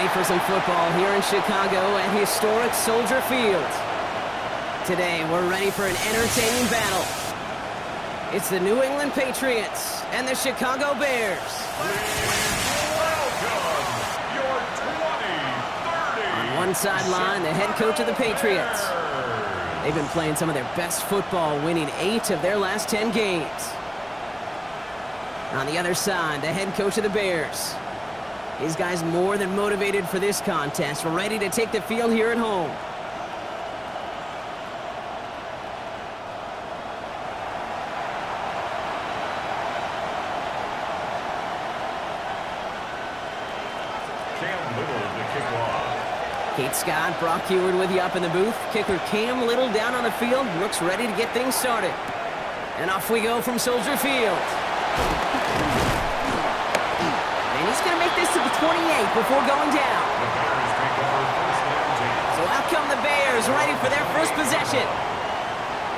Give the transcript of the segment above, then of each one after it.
Ready for some football here in Chicago at historic Soldier Field. Today, we're ready for an entertaining battle. It's the New England Patriots and the Chicago Bears. On one sideline, the head coach of the Patriots. They've been playing some of their best football, winning 8 of their last 10 games. On the other side, the head coach of the Bears. These guys more than motivated for this contest, ready to take the field here at home. Kate Scott, Brock Heward with you up in the booth. Kicker Cam Little down on the field, looks ready to get things started. And off we go from Soldier Field. And he's going to make this to the 28 before going down. So out come the Bears, ready for their first possession.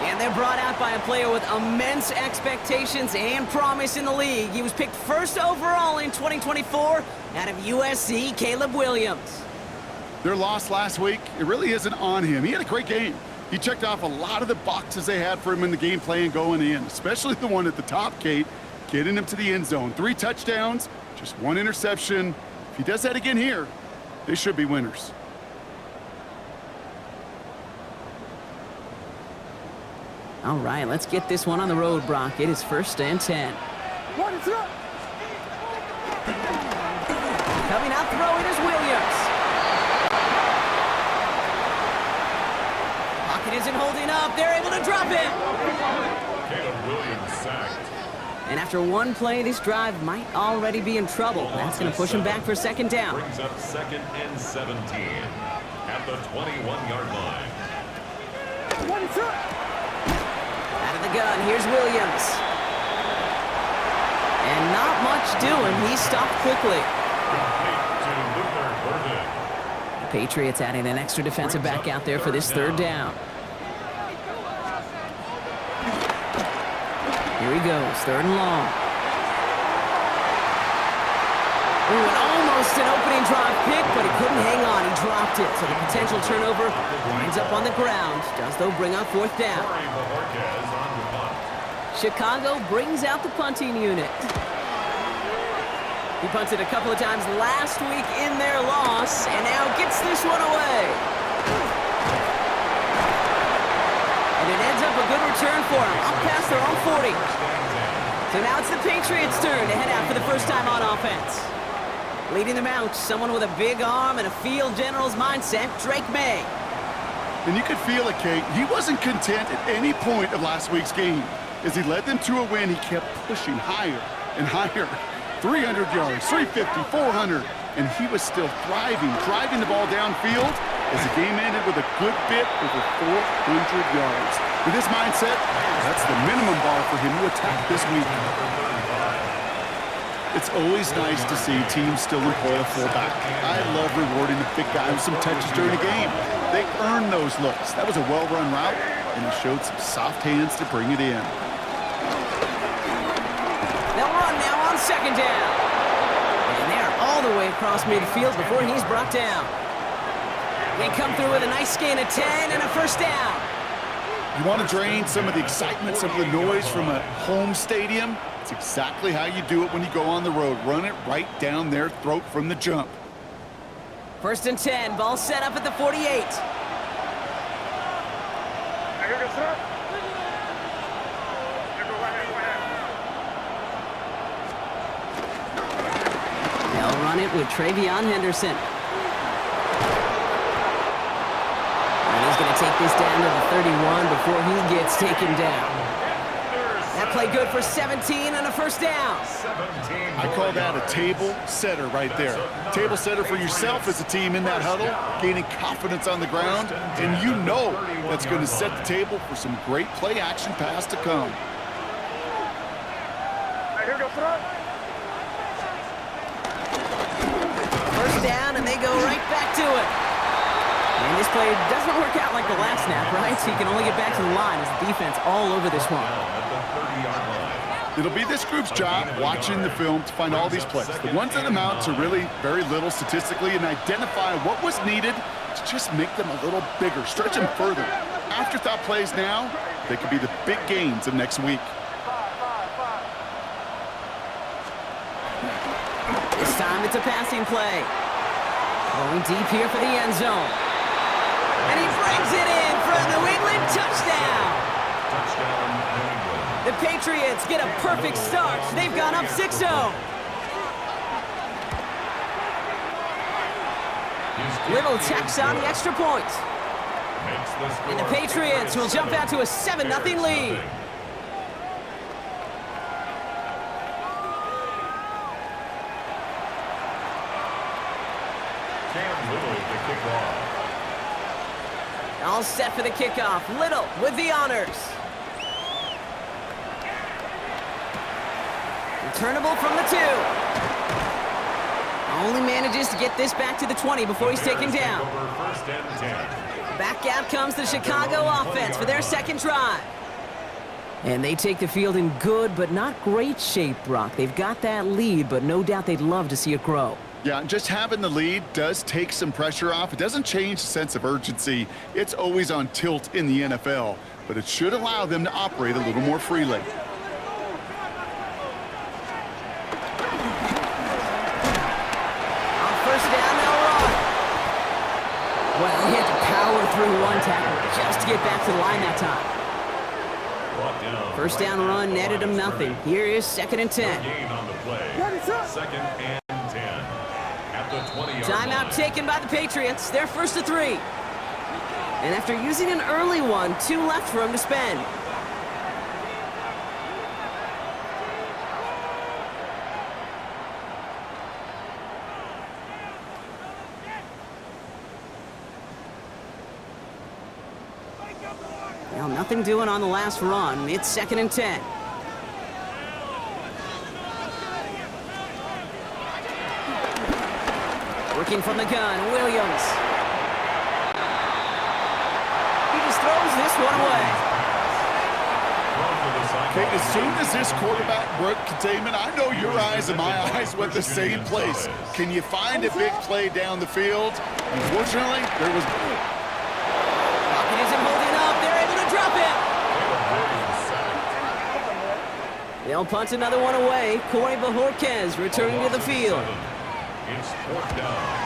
And they're brought out by a player with immense expectations and promise in the league. He was picked first overall in 2024 out of USC, Caleb Williams. Their loss last week, it really isn't on him. He had a great game. He checked off a lot of the boxes they had for him in the game plan going in, especially the one at the top, Kate, getting him to the end zone. 3 touchdowns, just 1 interception. If he does that again here, they should be winners. All right, let's get this one on the road, Brock. It is 1st and 10. Coming out throwing is Williams. Pocket isn't holding up. They're able to drop it. Caleb Williams sacked. And after one play, this drive might already be in trouble. That's going to push him back for 2nd down. Brings up 2nd and 17 at the 21-yard line. Out of the gun, here's Williams. And not much doing. He stopped quickly. The Patriots adding an extra defensive back out there for this 3rd down. Here he goes, 3rd and long. Ooh, and almost an opening drive pick, but he couldn't hang on. He dropped it, so the potential turnover winds up on the ground. Does, though, bring up 4th down. Chicago brings out the punting unit. He punted a couple of times last week in their loss, and now gets this one away. And it ends up a good return for him, up past their own 40. So now it's the Patriots' turn to head out for the first time on offense. Leading them out, someone with a big arm and a field general's mindset, Drake May. And you could feel it, Kate. He wasn't content at any point of last week's game. As he led them to a win, he kept pushing higher and higher. 300 yards, 350, 400, and he was still thriving, driving the ball downfield as the game ended with a good bit over 400 yards. With this mindset, that's the minimum bar for him to attack this week. It's always nice to see teams still employ a fullback. I love rewarding the big guy with some touches during the game. They earn those looks. That was a well-run route, and he showed some soft hands to bring it in. They'll run now on 2nd down. And they're all the way across midfield before he's brought down. They come through with a nice gain of 10 and a 1st down. You want to drain some of the excitement, some of the noise from a home stadium? It's exactly how you do it when you go on the road. Run it right down their throat from the jump. 1st and 10, ball set up at the 48. They'll run it with Travion Henderson. And he's going to take this down to the 31 before he gets taken down. That play good for 17 and a 1st down. I call that a table setter right there. Table setter for yourself as a team in that huddle, gaining confidence on the ground, and you know that's going to set the table for some great play action pass to come. First down, and they go right back to it. And this play doesn't work out like the last snap, right? So you can only get back to the line as the defense all over this one. It'll be this group's job watching the film to find all these plays. The ones that amount to really very little statistically and identify what was needed to just make them a little bigger, stretch them further. Afterthought plays now, they could be the big gains of next week. This time it's a passing play. Going deep here for the end zone. And he brings it in for a New England touchdown. Touchdown, New England. The Patriots get a perfect start. They've gone up 6-0. Little tacks on the extra point. And the Patriots will jump out to a 7-0 lead. All set for the kickoff. Little with the honors. Returnable from the 2. Only manages to get this back to the 20 before he's taken down. Back out comes the Chicago offense for their second drive. And they take the field in good but not great shape, Brock. They've got that lead, but no doubt they'd love to see it grow. Yeah, just having the lead does take some pressure off. It doesn't change the sense of urgency. It's always on tilt in the NFL, but it should allow them to operate a little more freely. On first down, they'll run. Well, he had to power through one tackle just to get back to the line that time. First down run netted him nothing. Here is 2nd and 10. Second and 10. At the 20-yard Timeout line. taken by the Patriots. They're 1st and 3. And after using an early one, 2 left for him to spend. Well, nothing doing on the last run. It's 2nd and 10. Working from the gun, Williams. He just throws this one away. Okay, as soon as this quarterback broke containment, I know your eyes and my eyes went the same place. Can you find a big play down the field? Unfortunately, there was... Pocket isn't holding up. They're able to drop it. They'll punt another one away. Corey Bajorquez returning to the field. It's 4th down.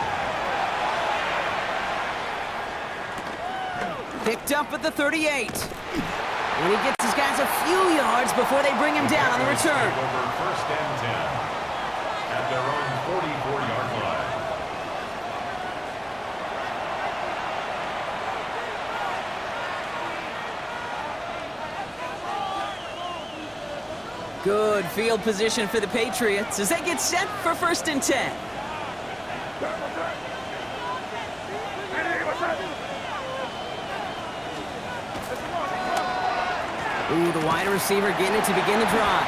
Picked up at the 38. And he gets his guys a few yards before they bring him down on the return. Over 1st and 10. At their own 44-yard line. Good field position for the Patriots as they get set for 1st and 10. Ooh, the wide receiver getting it to begin the drive.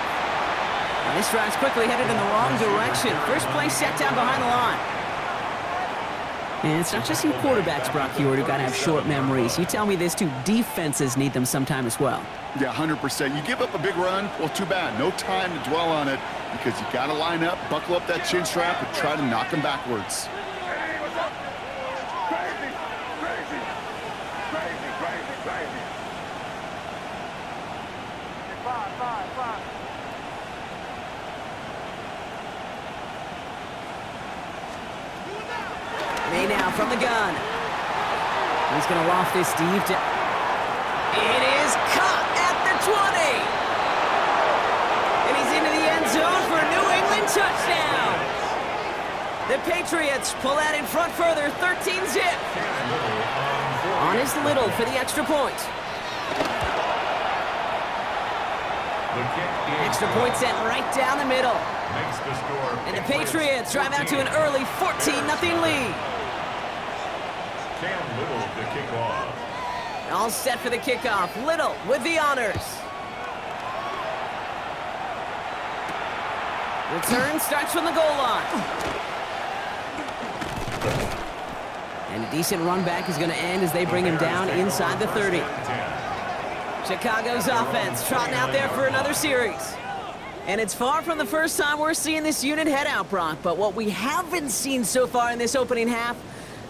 And this drive's quickly headed in the wrong direction. First play set down behind the line. And it's not just you quarterbacks, Brock Heward, who got to have short memories. You tell me this too, defenses need them sometime as well. Yeah, 100%. You give up a big run, well, too bad. No time to dwell on it because you got to line up, buckle up that chin strap, and try to knock them backwards. May now from the gun. He's going to loft this deep to... It is caught at the 20. And he's into the end zone for a New England touchdown. The Patriots pull out in front further, 13-zip. On his Little for the extra point. Extra point sent right down the middle. Makes the score. And the Patriots drive out to an early 14-0 lead. Cam Little to kick off. All set for the kickoff. Little with the honors. Return starts from the goal line. And a decent run back is going to end as they bring him down inside the 30. Chicago's offense trotting out there for another series. And it's far from the first time we're seeing this unit head out, Brock. But what we haven't seen so far in this opening half,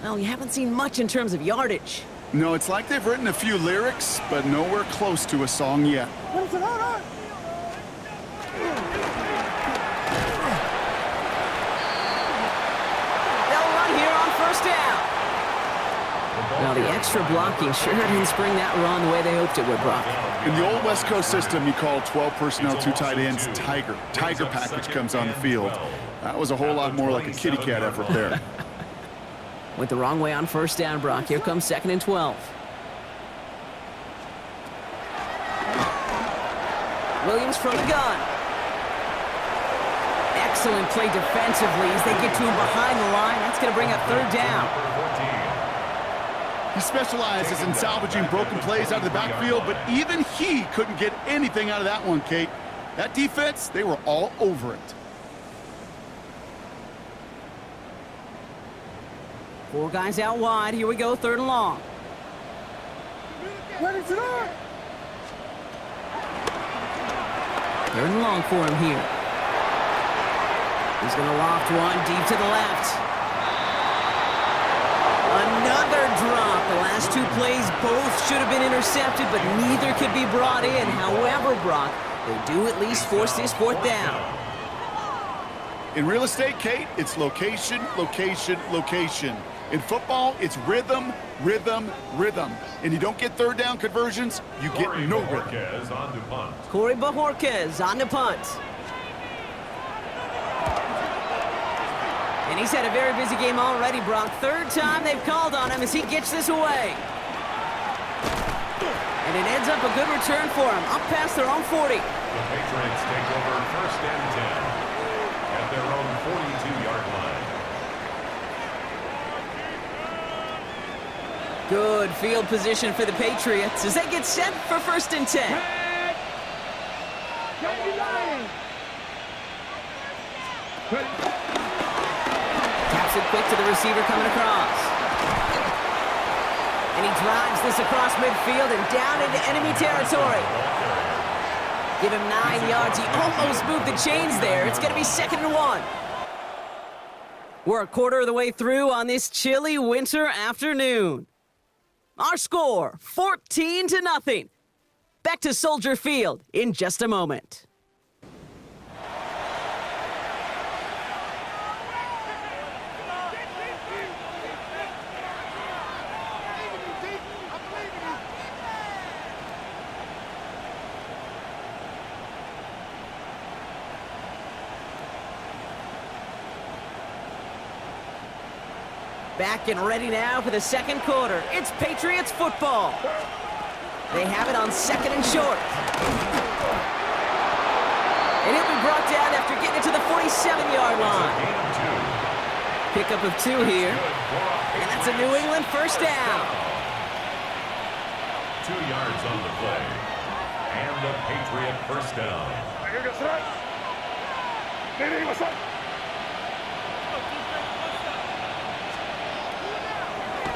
well, we haven't seen much in terms of yardage. No, it's like they've written a few lyrics, but nowhere close to a song yet. They'll run here on first down. Now, the extra blocking sure didn't spring that run the way they hoped it would, Brock. In the old West Coast system, you call 12 personnel, 2 tight ends, Tiger. Tiger package comes on the field. That was a whole lot more like a kitty cat effort there. Went the wrong way on first down, Brock. Here comes 2nd and 12. Williams from the gun. Excellent play defensively as they get to him behind the line. That's going to bring up 3rd down. He specializes in salvaging broken plays out of the backfield, but even he couldn't get anything out of that one, Kate. That defense, they were all over it. 4 guys out wide. Here we go, 3rd and long. 3rd and long for him here. He's going to loft one deep to the left. Another drop. The last 2 plays both should have been intercepted, but neither could be brought in. However, Brock, they do at least force this 4th down. In real estate, Kate, it's location, location, location. In football, it's rhythm, rhythm, rhythm. And you don't get 3rd down conversions, you get no rhythm. Corey Bajorquez on the punt. And he's had a very busy game already, Brock. 3rd time they've called on him as he gets this away. And it ends up a good return for him, up past their own 40. The Patriots take over 1st and 10 at their own 42-yard line. Good field position for the Patriots as they get set for 1st and 10. Taps it quick to the receiver coming across. And he drives this across midfield and down into enemy territory. Give him 9 yards. He almost moved the chains there. It's going to be 2nd and 1. We're a quarter of the way through on this chilly winter afternoon. Our score, 14-0. Back to Soldier Field in just a moment. Back and ready now for the 2nd quarter. It's Patriots football. They have it on 2nd and short. And he'll be brought down after getting it to the 47-yard line. Pickup of 2 here. And that's a New England 1st down. 2 yards on the play. And the Patriot 1st down.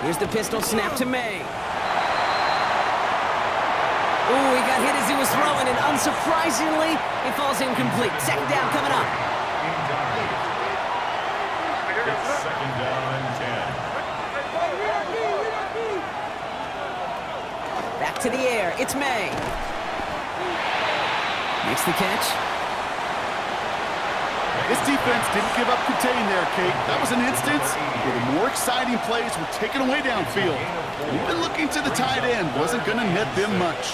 Here's the pistol snap to May. Ooh, he got hit as he was throwing, and unsurprisingly, he falls incomplete. 2nd down coming up. It's 2nd down and 10. Back to the air. It's May. Makes the catch. This defense didn't give up contain there, Kate. That was an instance where the more exciting plays were taken away downfield. And even looking to the tight end wasn't going to net them much.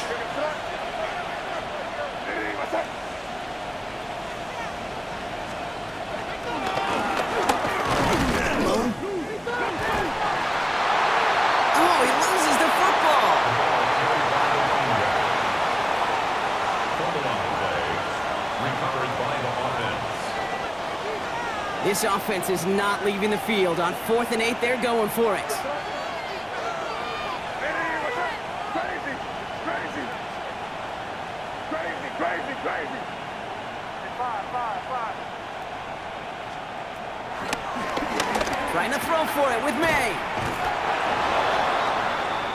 Oh, he loses the football. Fumble on the play. Recovered by the offense. This offense is not leaving the field. On 4th and 8, they're going for it. Trying to throw for it with May.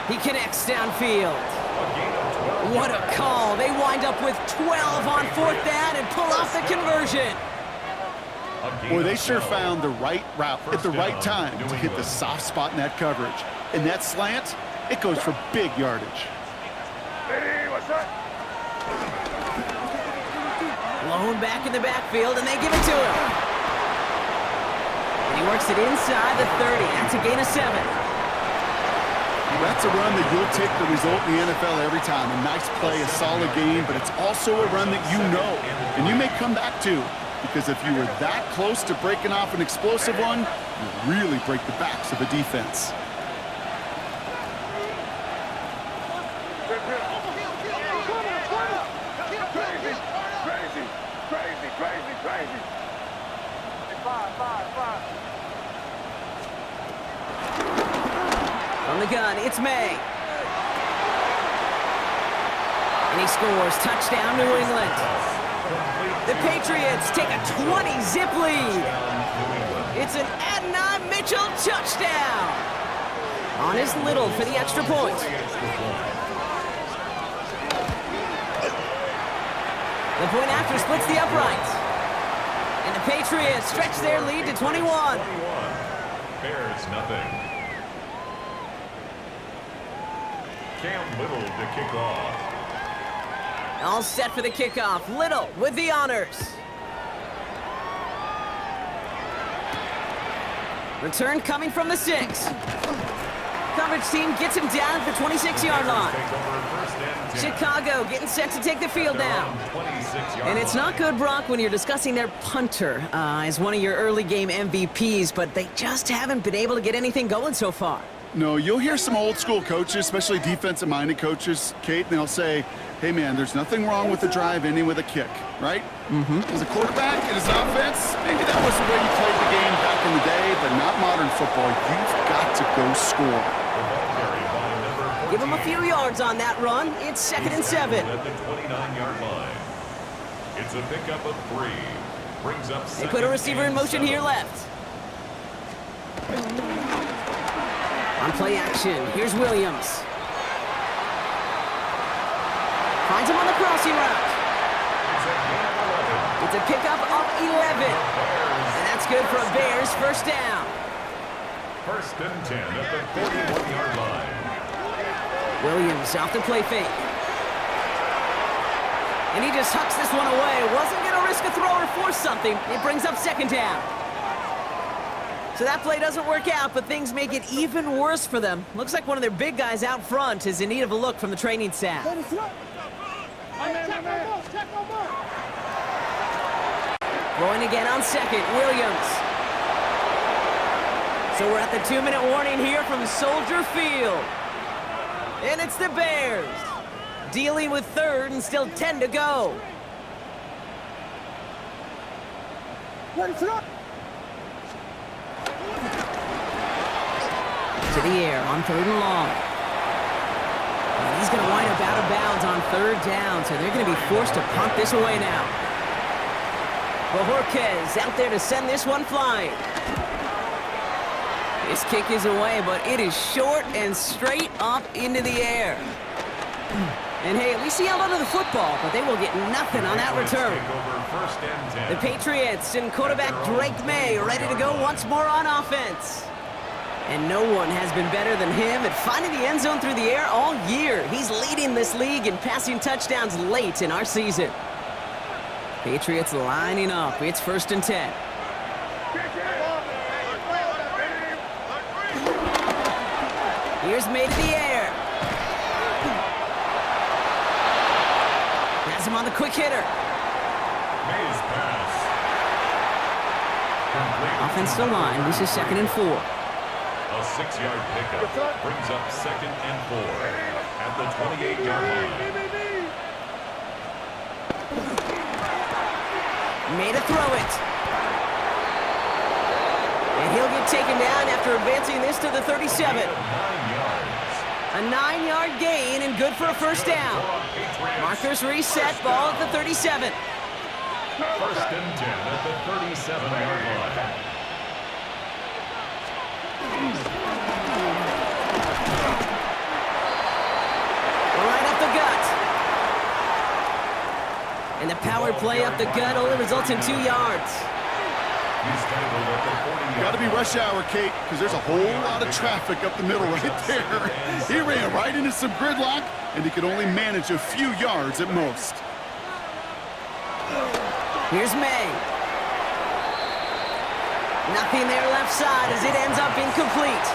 He connects downfield. A gain of What a call. They wind up with 12 on fourth down and pull off the conversion. Boy, they sure found the right route at the right time to hit the soft spot in that coverage. And that slant, it goes for big yardage. Blown back in the backfield, and they give it to him. And he works it inside the 30. That's a gain of 7. That's a run that you'll take the result in the NFL every time. A nice play, a solid game, but it's also a run that you know and you may come back to, because if you were that close to breaking off an explosive one, you really break the backs of the defense. From the gun, it's May. And he scores. Touchdown, New England. The Patriots take a 20-zip lead. It's an Adonai Mitchell touchdown. On his Little for the extra point. The point after splits the uprights. And the Patriots stretch their lead to 21. Bears nothing. Cam Little to kick off. All set for the kickoff. Little with the honors. Return coming from the 6. Coverage team gets him down at the 26-yard line. Chicago getting set to take the field down. And it's not good, Brock, when you're discussing their punter as one of your early game MVPs, but they just haven't been able to get anything going so far. No, you'll hear some old school coaches, especially defensive-minded coaches, Kate, and they'll say, hey, man, there's nothing wrong with the drive ending with a kick, right? As a quarterback in his offense, maybe that was the way you played the game back in the day, but not modern football. You've got to go score. Give him a few yards on that run. It's 2nd and 7. At the 29-yard line. It's a pickup of 3. Brings up They put a receiver in motion here left. On play action, here's Williams. Finds him on the crossing route. It's a pickup of 11. And that's good for a Bears first down. 1st and 10 at the 41-yard line. Williams off the play fake. And he just hucks this one away. Wasn't going to risk a throw or force something. It brings up 2nd down. So that play doesn't work out, but things make it even worse for them. Looks like one of their big guys out front is in need of a look from the training staff. Going again on 2nd, Williams. So we're at the 2-minute warning here from Soldier Field. And it's the Bears dealing with 3rd and still 10 to go. To the air on 3rd and long. And he's going to wind up out of bounds on 3rd down, so they're going to be forced to punt this away now. Bojorquez out there to send this one flying. This kick is away, but it is short and straight up into the air. And hey, at least he held onto the football, but they will get nothing on that return. The Patriots and quarterback Drake May ready to go once more on offense. And no one has been better than him at finding the end zone through the air all year. He's leading this league in passing touchdowns late in our season. Patriots lining up. It's 1st and 10. Here's May to the air. Has him on the quick hitter. May's pass. Offensive line. This is 2nd and 4. A 6-yard pickup brings up 2nd and 4 at the 28-yard line. Made to throw it. And he'll get taken down after advancing this to the 37. 9 yards. A 9-yard gain and good for a first down. Markers reset, ball at the 37. 1st and 10 at the 37-yard line. Right up the gut. And the power play up the gut only results in 2 yards. Got to be rush hour, Kate, because there's a whole lot of traffic up the middle right there. He ran right into some gridlock, and he could only manage a few yards at most. Here's May. Nothing there left side as it ends up incomplete.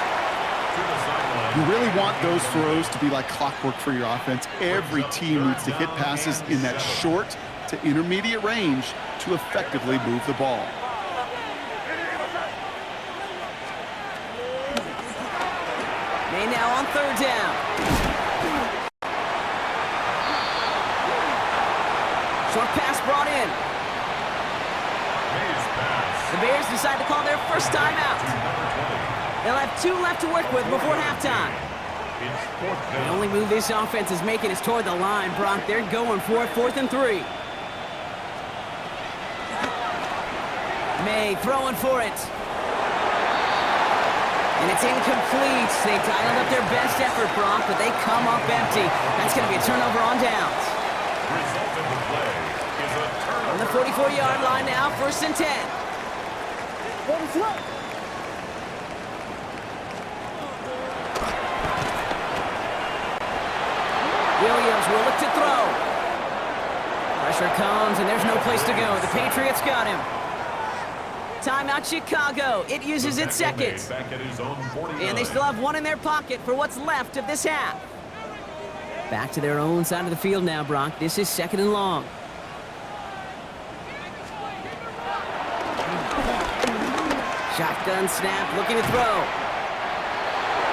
You really want those throws to be like clockwork for your offense. Every team needs to hit passes in that short to intermediate range to effectively move the ball. May now on 3rd down. Short pass brought in. The Bears decide to call their first timeout. They'll have 2 left to work with before halftime. The only move this offense is making is toward the line, Brock. They're going for it, 4th and 3. May throwing for it. And it's incomplete. They dialed up their best effort, Brock, but they come up empty. That's going to be a turnover on downs. On the 44-yard line now, 1st and 10. Williams will look to throw. Pressure comes, and there's no place to go. The Patriots got him. Timeout Chicago. It uses its second. And they still have 1 in their pocket for what's left of this half. Back to their own side of the field now, Brock. This is 2nd and long. Shotgun snap, looking to throw.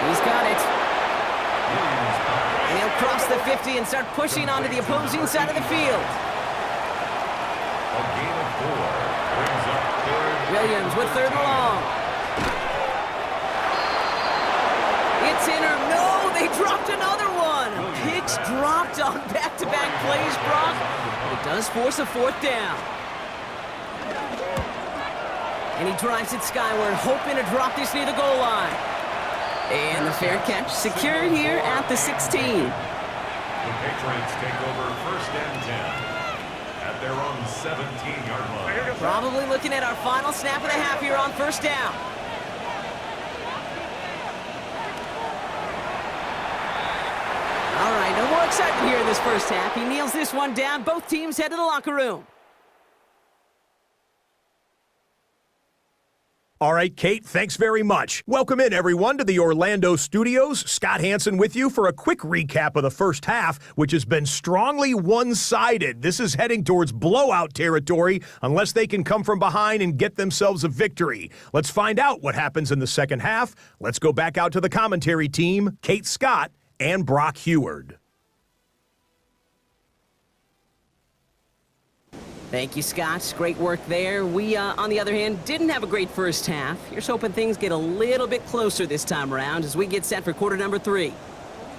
He's got it. And he'll cross the 50 and start pushing onto the opposing side of the field. A gain of 4. Brings up 3rd. Williams with 3rd and long. It's in or no, they dropped another one. Picks dropped on back-to-back plays, Brock. It does force a 4th down. And he drives it skyward, hoping to drop this near the goal line. And the fair catch secured here at the 16. The Patriots take over 1st and 10 at their own 17-yard line. Probably looking at our final snap of the half here on 1st down. All right, no more excitement here in this 1st half. He kneels this one down. Both teams head to the locker room. All right, Kate, thanks very much. Welcome in, everyone, to the Orlando studios. Scott Hansen with you for a quick recap of the 1st half, which has been strongly one-sided. This is heading towards blowout territory unless they can come from behind and get themselves a victory. Let's find out what happens in the 2nd half. Let's go back out to the commentary team, Kate Scott and Brock Heward. Thank you, Scott. Great work there. We, on the other hand, didn't have a great 1st half. Here's hoping things get a little bit closer this time around as we get set for quarter number 3.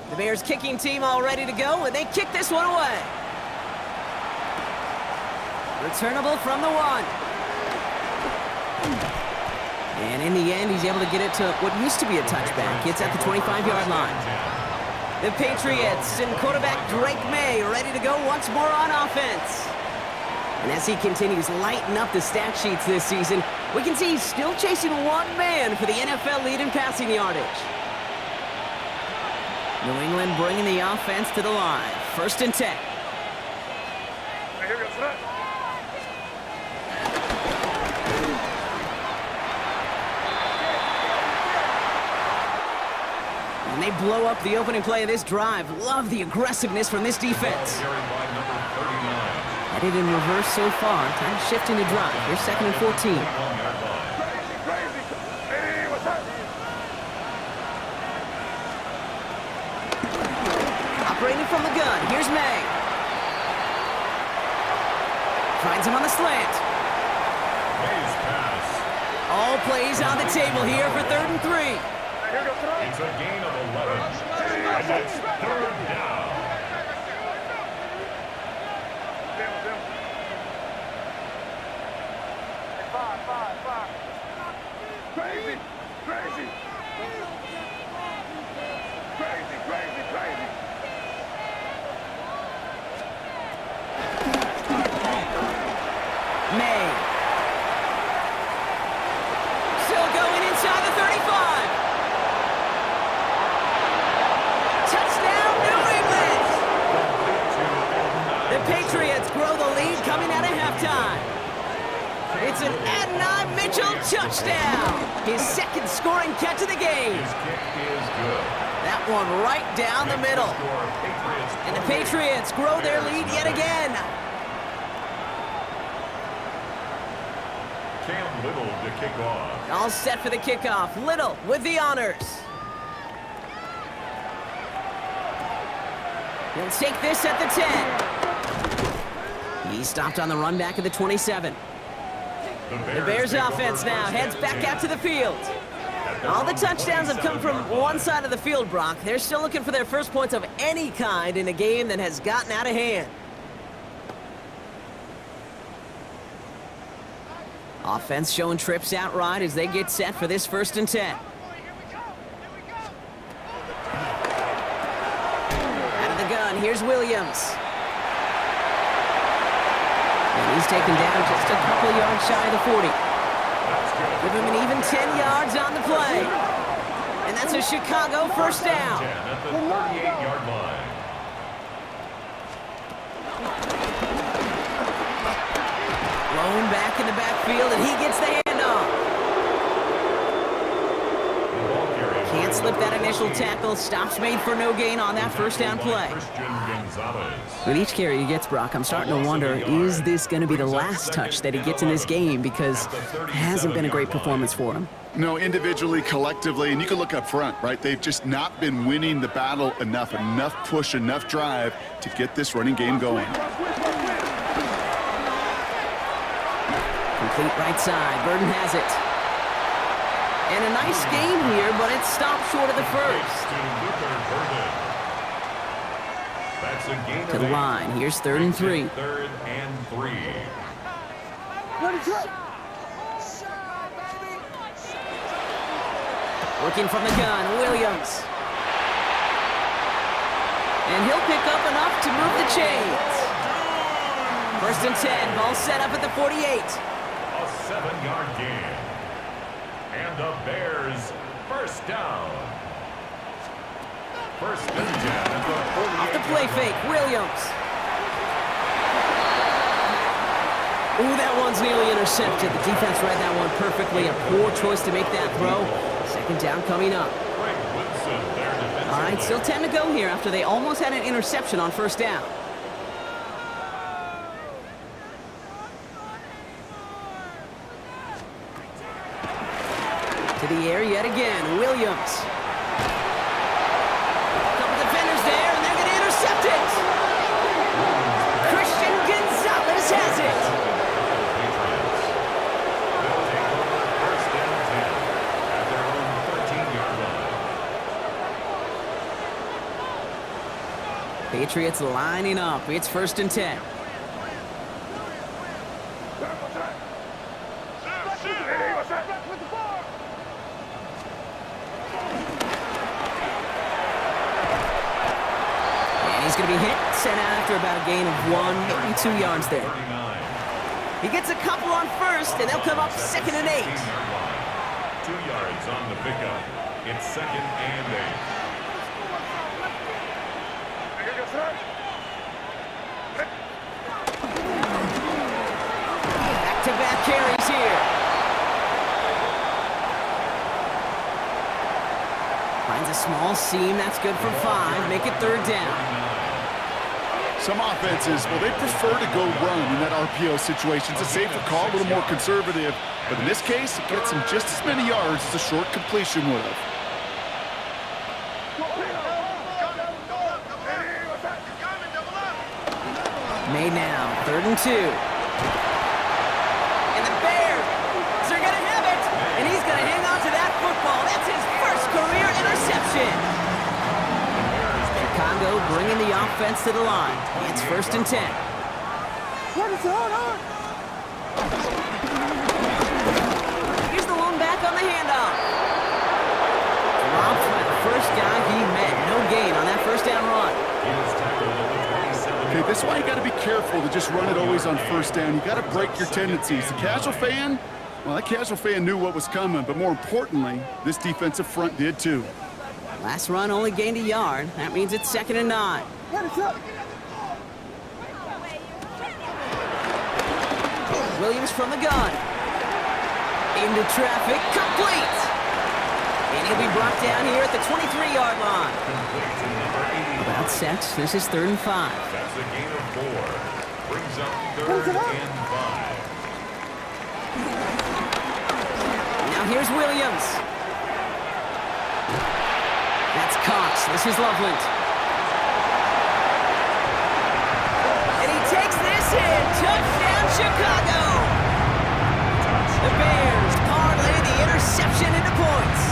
The Bears kicking team all ready to go, and they kick this one away. Returnable from the 1. And in the end, he's able to get it to what used to be a touchback. It's at the 25-yard line. The Patriots and quarterback Drake May ready to go once more on offense. And as he continues lighting up the stat sheets this season, we can see he's still chasing 1 man for the NFL lead in passing yardage. New England bringing the offense to the line. 1st and 10. And they blow up the opening play of this drive. Love the aggressiveness from this defense. Headed in reverse so far. Time to shift into drive. Here's 2nd and 14. Operating from the gun. Here's May. Finds him on the slant. All plays on the table here for 3rd and 3. It's a gain of 11. And it's 3rd down. Touchdown! His second scoring catch of the game. His kick is good. That one right down the middle. And the Patriots grow their lead yet again. Cam Little to kick off. All set for the kickoff. Little with the honors. He'll take this at the 10. He stopped on the run back at the 27. The Bears offense now heads back out to the field. All the touchdowns have come from one side of the field, Brock. They're still looking for their first points of any kind in a game that has gotten out of hand. Offense showing trips outright as they get set for this 1st and 10. Out of the gun, here's Williams. And he's taken down just a couple yards shy of the 40. Give him an even 10 yards on the play. And that's a Chicago first down. At the 38-yard line. Blown back in the backfield, and he gets the handoff. Can't slip that initial tackle. Stops made for no gain on that first down play. With each carry he gets, Brock, I'm starting to wonder, is this going to be the last touch that he gets in this game? Because it hasn't been a great performance for him. No, individually, collectively, and you can look up front, right? They've just not been winning the battle enough push, enough drive to get this running game going. Complete right side. Burden has it. And a nice game here, but it stopped short of the first. To the line. Here's 3rd and 3. 3rd and 3. Looking from the gun, Williams. And he'll pick up enough to move the chains. 1st and 10. Ball set up at the 48. A 7-yard gain. And the Bears first down. 1st and 10 at the 48. Off the play fake, Williams. Ooh, that one's nearly intercepted. The defense read that one perfectly. A poor choice to make that throw. 2nd down coming up. All right, still 10 to go here after they almost had an interception on 1st down. To the air yet again, Williams. Couple defenders there, and they're going to intercept it. Christian Gonzalez has it. First and 10 at their own 13-yard line. Patriots lining up. It's 1st and 10. He's going to be hit, sent out after about a gain of 1, maybe 2 yards there. He gets a couple on 1st, and they'll come up 2nd and 8. 2 yards on the pickup. It's 2nd and 8. Back-to-back carries here. Finds a small seam. That's good for 5. Make it 3rd down. Some offenses, well, they prefer to go run in that RPO situation. It's a safer call, a little more conservative. But in this case, it gets him just as many yards as a short completion would have. Made now, 3rd and 2. And the Bears are going to have it. And he's going to hang on to that football. That's his first career interception. Chicago bringing the offense to the line. It's 1st and 10. Here's the lone back on the handoff. Dropped by the first guy he met. No gain on that 1st down run. Okay, this is why you got to be careful to just run it always on 1st down. You got to break your tendencies. The casual fan, well, that casual fan knew what was coming, but more importantly, this defensive front did too. Last run only gained a yard. That means it's 2nd and 9. Williams from the gun. Into traffic, complete. And he'll be brought down here at the 23-yard line. Complete to number 80. About sets, this is 3rd and 5. That's a gain of 4. Brings up 3rd and 5. Now here's Williams. That's Cox. This is Loveland. And he takes this in. Touchdown, Chicago. The Bears parlay the interception into points.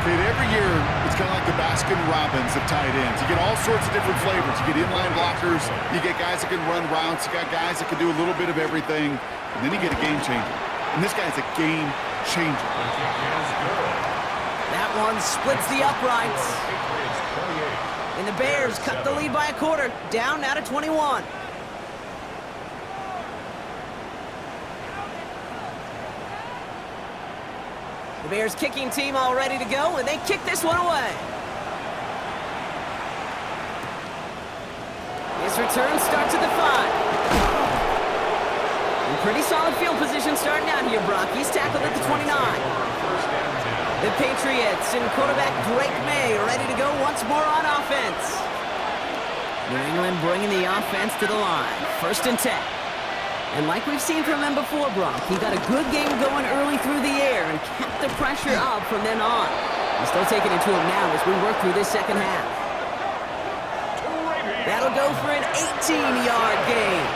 Kate, every year, it's kind of like the Baskin-Robbins of tight ends. You get all sorts of different flavors. You get inline blockers. You get guys that can run routes. You got guys that can do a little bit of everything. And then you get a game changer. And this guy's a game changer. That one splits the uprights. And the Bears cut the lead by a quarter. Down now to 21. The Bears kicking team all ready to go, and they kick this one away. His return starts at the 5. And pretty solid field position starting out here, Brock. He's tackled at the 29. The Patriots and quarterback Drake May ready to go once more on offense. New England bringing the offense to the line. 1st and 10. And like we've seen from him before, Brock, he got a good game going early through the air and kept the pressure up from then on. He's still taking it to him now as we work through this second half. That'll go for an 18-yard gain.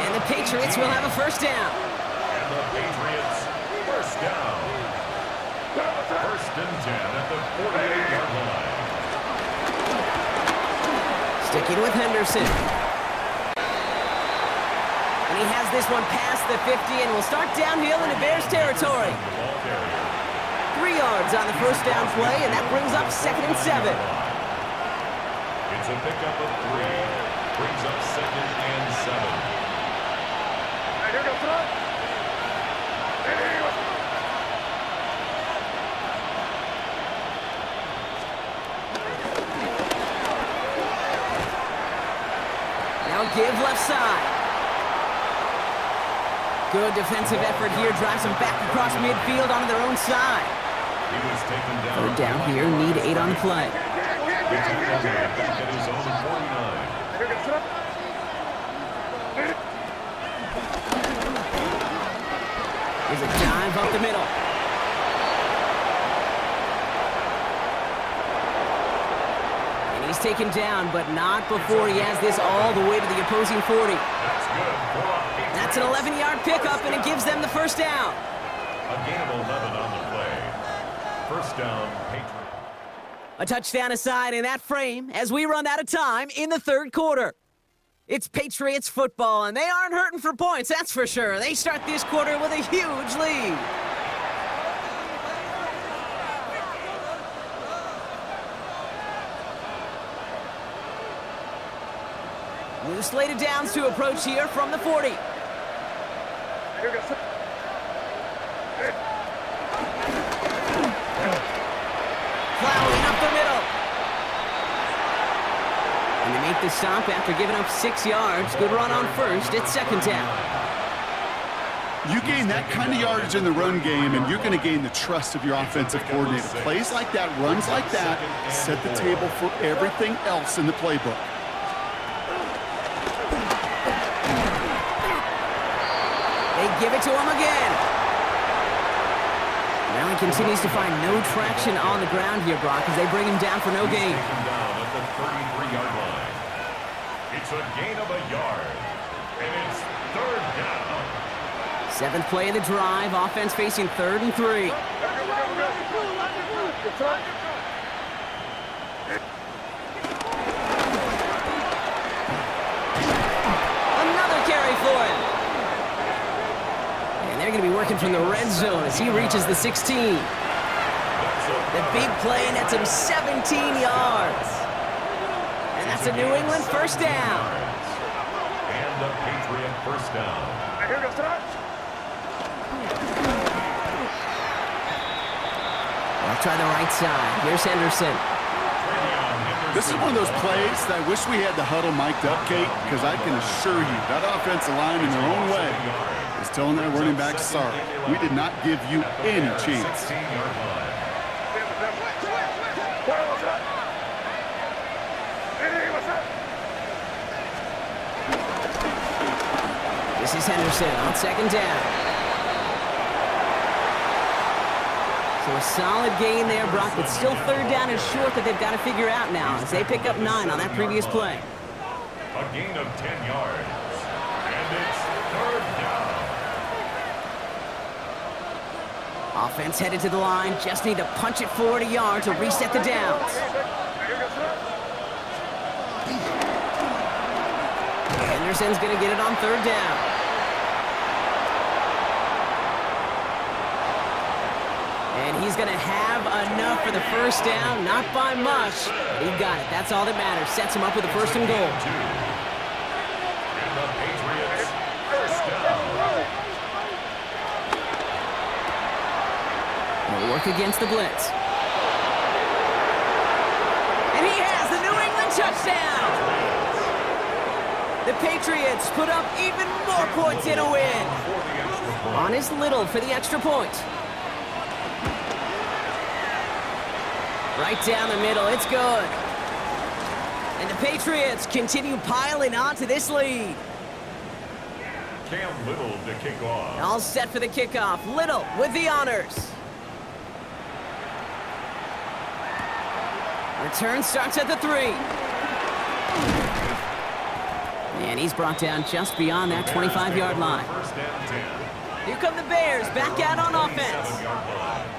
And the Patriots will have a 1st down. And the Patriots, 1st down. 1st and 10 at the 48-yard line. Sticking with Henderson. And he has this one past the 50 and will start downhill into Bears territory. 3 yards on the 1st down play, and that brings up 2nd and 7. It's a pickup of 3. Brings up 2nd and 7. Here goes it. Now give left side. Good defensive effort here. Drives them back across midfield onto their own side. He was taken down. 3rd down here. Need 8 on the play. Back at his own 49. There's a dive up the middle. And he's taken down, but not before he has this all the way to the opposing 40. That's good. That's an 11-yard pickup, and it gives them the 1st down. A gain of 11 on the play. 1st down, Patriots. A touchdown aside in that frame as we run out of time in the 3rd quarter. It's Patriots football, and they aren't hurting for points, that's for sure. They start this quarter with a huge lead. New slate of downs to approach here from the 40. Plowing up the middle. And they make the stop after giving up 6 yards. Good run on 1st. It's 2nd down. You gain that kind of yardage in the run game, and you're going to gain the trust of your offensive coordinator. Plays like that, runs like that, set the table for everything else in the playbook. They give it to him again. Now he continues to find no traction on the ground here, Brock, as they bring him down for no gain. Taken down at the 33-yard line. It's a gain of a yard. And it's 3rd down. 7th play of the drive. Offense facing 3rd and 3. Another carry for him. And they're going to be working from the red zone as he reaches the 16. The big play nets him 17 yards. And that's a New England 1st down. And a Patriot 1st down. They'll try the right side. Here's Henderson. This is one of those plays that I wish we had the huddle mic'd up, Kate, because I can assure you that offensive line in their own way is telling their running back, sorry, we did not give you any chance. This is Henderson on second down. So a solid gain there, Brock, but still third down and short that they've got to figure out now as they pick up 9 on that previous play. A gain of 10 yards. And it's third down. Offense headed to the line, just need to punch it forward a yard to reset the downs. Henderson's going to get it on third down. And he's going to have enough for the first down, not by much. He got it. That's all that matters. Sets him up with a first and goal. And the Patriots first down. He'll work against the blitz. And he has the New England touchdown. The Patriots put up even more points in a win. On his Little for the extra point. Right down the middle, it's good. And the Patriots continue piling onto this lead. Cam Little to kick off. All set for the kickoff. Little with the honors. Return starts at the 3. And he's brought down just beyond that 25-yard line. First and 10. Here come the Bears back out on offense.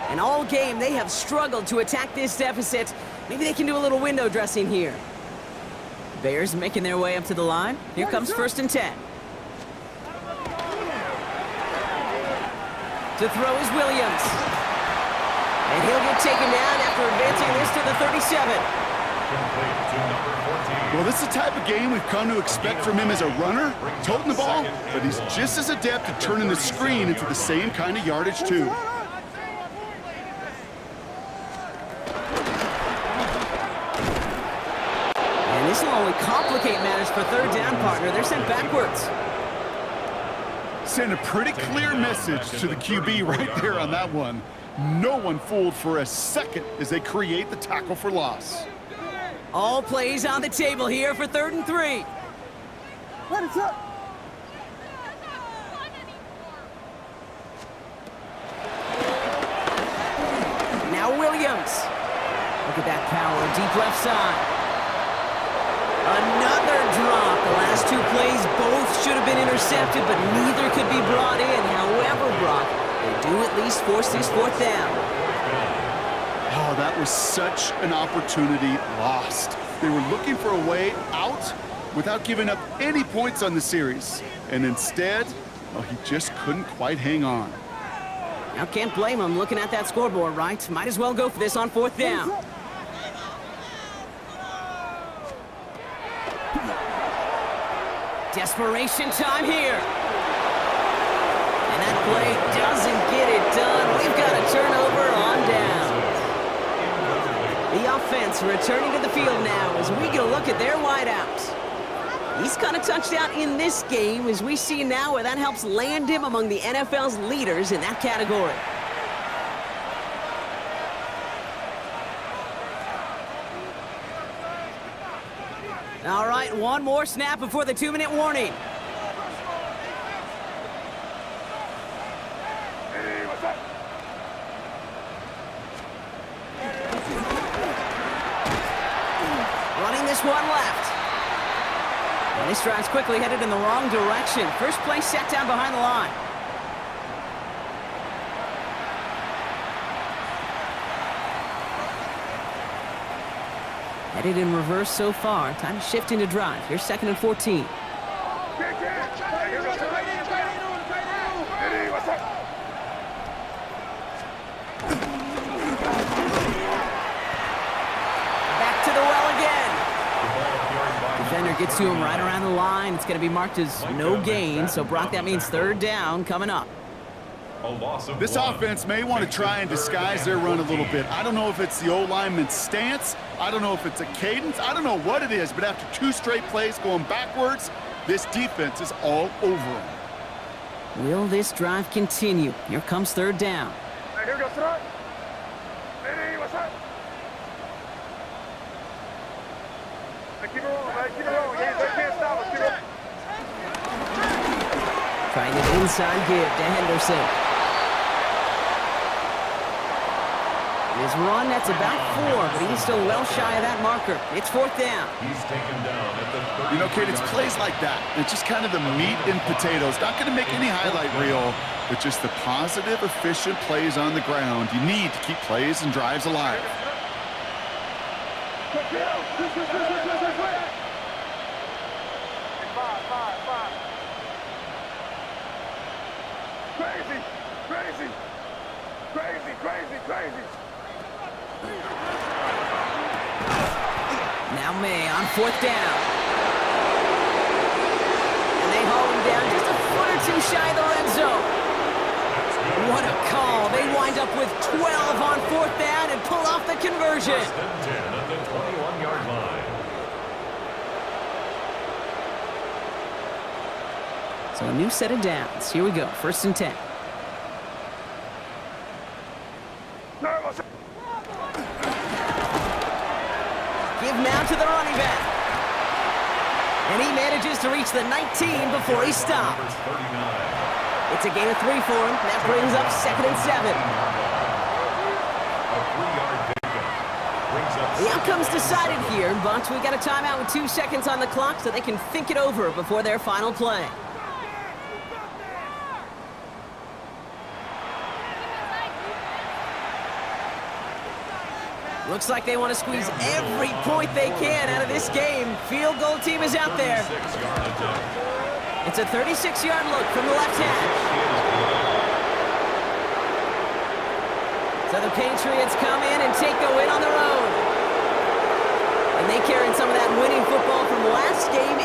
And all game, they have struggled to attack this deficit. Maybe they can do a little window dressing here. Bears making their way up to the line. Here comes first and 10. To throw is Williams. And he'll get taken down after advancing this to the 37. Complete to number 14. Well, this is the type of game we've come to expect from him as a runner, toting the ball, but he's just as adept at turning the screen into the same kind of yardage, too. And this will only complicate matters for third down, partner. They're sent backwards. Send a pretty clear message to the QB right there on that one. No one fooled for a second as they create the tackle for loss. All plays on the table here for third and 3. Now Williams. Look at that power, deep left side. Another drop. The last 2 plays both should have been intercepted, but neither could be brought in. However, Brock, they do at least force this fourth down. Oh, that was such an opportunity lost. They were looking for a way out without giving up any points on the series. And instead, well, he just couldn't quite hang on. Now, can't blame him looking at that scoreboard, right? Might as well go for this on fourth down. Desperation time here. And that play doesn't get it done. We've got a turnover on down. The offense returning to the field now as we get a look at their wideouts. He's got a touchdown in this game, as we see now where that helps land him among the NFL's leaders in that category. All right, one more snap before the 2-minute warning. Running this one left. And this drive's quickly headed in the wrong direction. First play set down behind the line. Headed in reverse so far. Time to shift into drive. Here's 2nd and 14. Back to the well again. Defender gets to him right around the line. It's going to be marked as no gain. So, Brock, that means third down coming up. This offense may want to try and disguise their run a little bit. I don't know if it's the O-lineman's stance. I don't know if it's a cadence. I don't know what it is, but after 2 straight plays going backwards, this defense is all over them. Will this drive continue? Here comes 3rd down. Hey, here we go, start. Hey, what's up? Hey, keep it rolling, man. Keep it rolling. They can't stop us. Keep it rolling. Trying an inside give to Henderson. His run, that's about 4, but he's still well shy of that marker. It's 4th down. He's taken down at the 30. You know, Kate, it's plays like that. It's just kind of the meat and potatoes. Not going to make any highlight reel, but just the positive, efficient plays on the ground. You need to keep plays and drives alive. Five. Crazy. Now May on 4th down. And they haul him down just a foot or 2 shy of the red zone. What a call. They wind up with 12 on 4th down and pull off the conversion. 1st and 10 at the 21-yard line. So a new set of downs. Here we go. 1st and 10. Give now to the running back. And he manages to reach the 19 before he stopped. It's a gain of 3 for him. That brings up 2nd and 7. A 3-yard pickup brings up. The outcome's decided here, but we got a timeout with 2 seconds on the clock so they can think it over before their final play. Looks like they want to squeeze every point they can out of this game. Field goal team is out there. It's a 36-yard look from the left hash. So the Patriots come in and take the win on the road. And they carried some of that winning football from last game